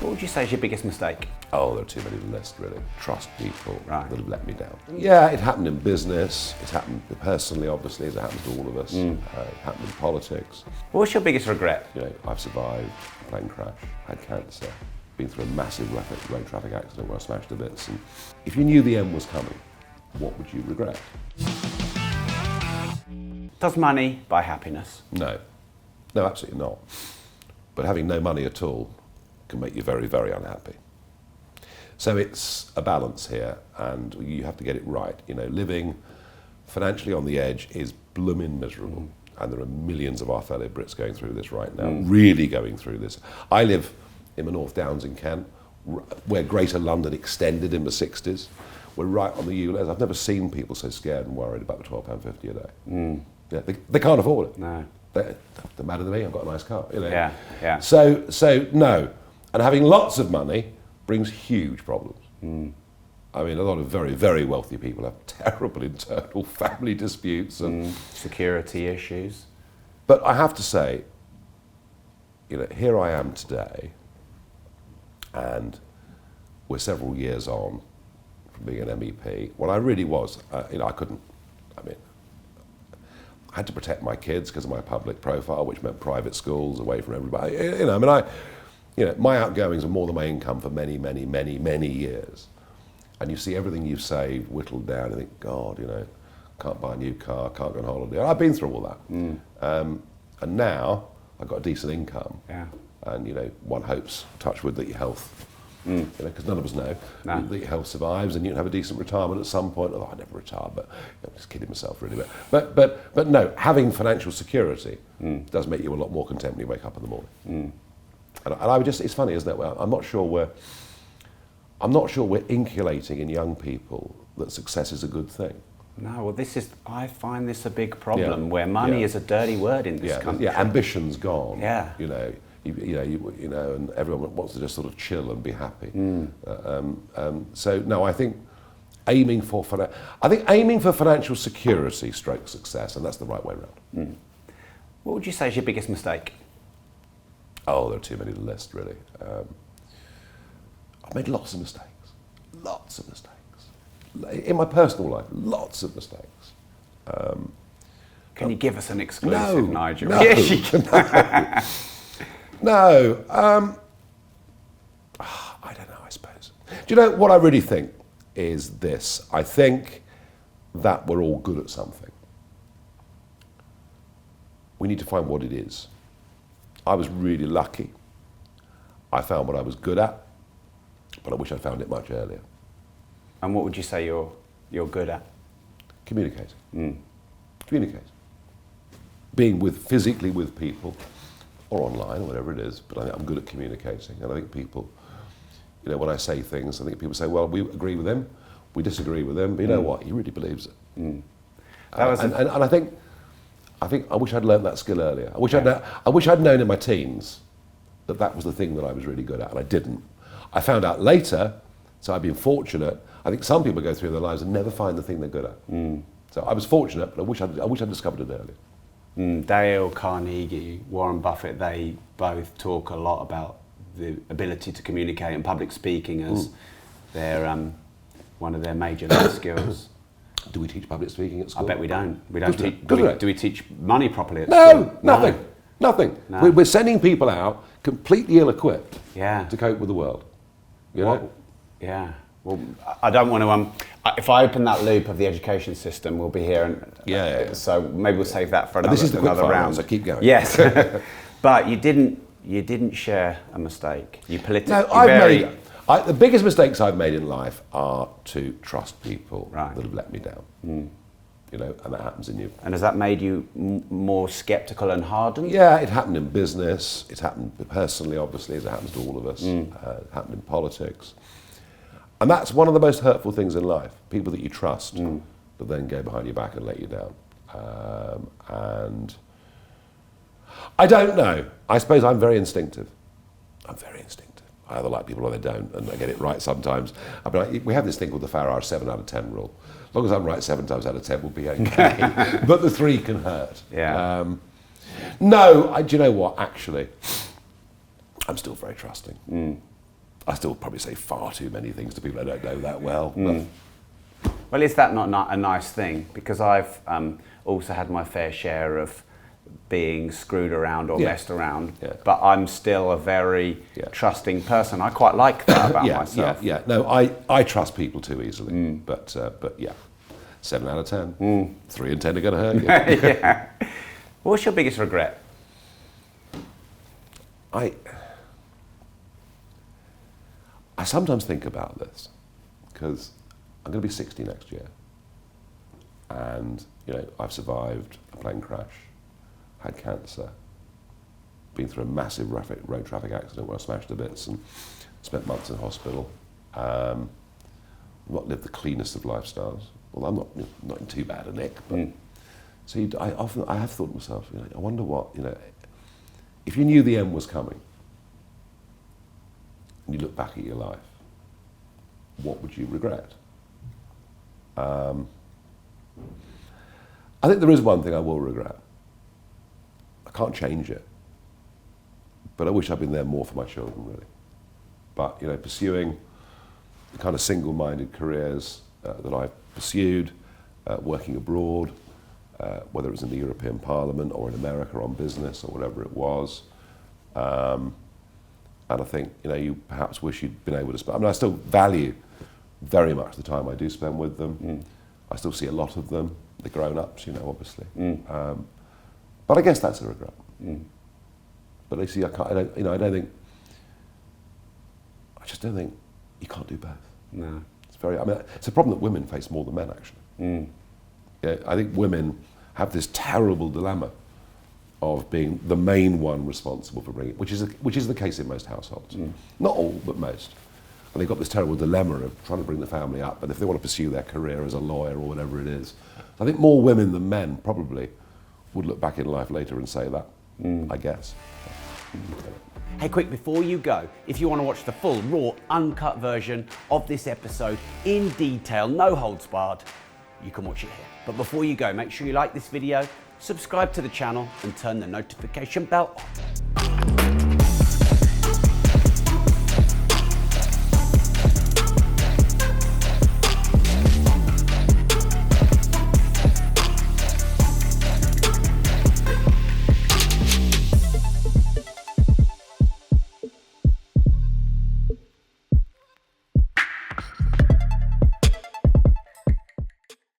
What would you say is your biggest mistake? Oh, there are too many to list, really. Trust people Right. that have let me down. Yeah, it happened in business. It's happened personally, obviously, as it happens to all of us. It happened in politics. What's your biggest regret? You know, I've survived a plane crash, had cancer, been through a massive road traffic accident where I smashed to bits. And if you knew the end was coming, what would you regret? Does money buy happiness? No, absolutely not. But having no money at all can make you very, very unhappy. So it's a balance here, and you have to get it right. You know, living financially on the edge is blooming miserable, and there are millions of our fellow Brits going through this right now, really going through this. I live in the North Downs in Kent, where Greater London extended in the 60s. We're right on the ULEZ. I've never seen people so scared and worried about the £12.50 a day. Yeah, they can't afford it. No. They're matter than me, I've got a nice car. You know? Yeah. So no. And having lots of money brings huge problems. I mean, a lot of very, very wealthy people have terrible internal family disputes and security issues. But I have to say, you know, here I am today, and we're several years on from being an MEP. When I really was, you know, I had to protect my kids because of my public profile, which meant private schools away from everybody. You know, my outgoings are more than my income for many, many, many, many years. And you see everything you've saved whittled down and think, God, you know, can't buy a new car, can't go on holiday. I've been through all that. And now I've got a decent income. Yeah. And, you know, one hopes, touch wood, that your health, you know, because none of us know, that your health survives and you can have a decent retirement at some point. Oh, I never retire, but I'm just kidding myself, really. But no, having financial security does make you a lot more content when you wake up in the morning. And I would just, it's funny, isn't it? Well, I'm not sure we're inculcating in young people that success is a good thing. No, well, I find this a big problem where money is a dirty word in this country. Yeah, ambition's gone. Yeah. You know, and everyone wants to just sort of chill and be happy. So no, I think aiming for financial security stroke success, and that's the right way around. What would you say is your biggest mistake? Oh, there are too many to list, really. I've made lots of mistakes. In my personal life, lots of mistakes. Can you give us an exclusive, Nigel? No, Yes, you can. No. I don't know, I suppose. Do you know what I really think is this? I think that we're all good at something. We need to find what it is. I was really lucky. I found what I was good at, but I wish I'd found it much earlier. And what would you say you're good at? Communicate. Communicate. Being physically with people, or online, or whatever it is, but I think I'm good at communicating. And I think people, you know, when I say things, I think people say, well, we agree with him, we disagree with him, but you know what, he really believes it. And I think I wish I'd learned that skill earlier. I wish I'd known in my teens that was the thing that I was really good at, and I didn't. I found out later, so I've been fortunate. I think some people go through their lives and never find the thing they're good at. So I was fortunate, but I wish I'd discovered it earlier. Dale Carnegie, Warren Buffett, they both talk a lot about the ability to communicate and public speaking as their one of their major life skills. Do we teach public speaking at school? I bet we don't. Do we teach money properly at school? No, nothing. No. We're sending people out completely ill-equipped to cope with the world. You know? Yeah. Well, I don't want to. If I open that loop of the education system, we'll be here. And, So maybe we'll save that for another round. So keep going. Yes, but you didn't share a mistake. You politically. No, the biggest mistakes I've made in life are to trust people that have let me down. You know, and that happens in you. And has that made you more sceptical and hardened? Yeah, it happened in business. It's happened personally, obviously, as it happens to all of us. It happened in politics. And that's one of the most hurtful things in life. People that you trust, but then go behind your back and let you down. And I don't know. I suppose I'm very instinctive. I either like people or they don't, and I get it right sometimes. I mean, we have this thing called the Farage 7 out of 10 rule. As long as I'm right 7 times out of 10, we'll be okay. But the 3 can hurt. Yeah. No, do you know what? Actually, I'm still very trusting. I still probably say far too many things to people I don't know that well. Well, is that not a nice thing? Because I've also had my fair share of being screwed around or messed around, but I'm still a very trusting person. I quite like that about myself. No, I trust people too easily, but yeah, 7 out of 10. 3 in 10 are going to hurt you. Yeah. What's your biggest regret? I sometimes think about this because I'm going to be 60 next year, and I've survived a plane crash, had cancer, been through a massive road traffic accident where I smashed to bits and spent months in hospital. Not lived the cleanest of lifestyles. Well, I'm not in too bad a nick, but so I have thought to myself, I wonder what, if you knew the end was coming, and you look back at your life, what would you regret? I think there is one thing I will regret. I can't change it, but I wish I'd been there more for my children, really. But pursuing the kind of single-minded careers that I've pursued, working abroad, whether it was in the European Parliament or in America on business or whatever it was. And I think, you perhaps wish you'd been able to spend. I mean, I still value very much the time I do spend with them. I still see a lot of them, the grown-ups, obviously. But I guess that's a regret. But I just don't think you can't do both. No. It's a problem that women face more than men, actually. Yeah, I think women have this terrible dilemma of being the main one responsible for bringing, which is the case in most households. Not all, but most. And they've got this terrible dilemma of trying to bring the family up, and if they want to pursue their career as a lawyer or whatever it is. I think more women than men probably would look back in life later and say that, I guess. Hey, quick, before you go, if you want to watch the full, raw, uncut version of this episode in detail, no holds barred, you can watch it here. But before you go, make sure you like this video, subscribe to the channel, and turn the notification bell on.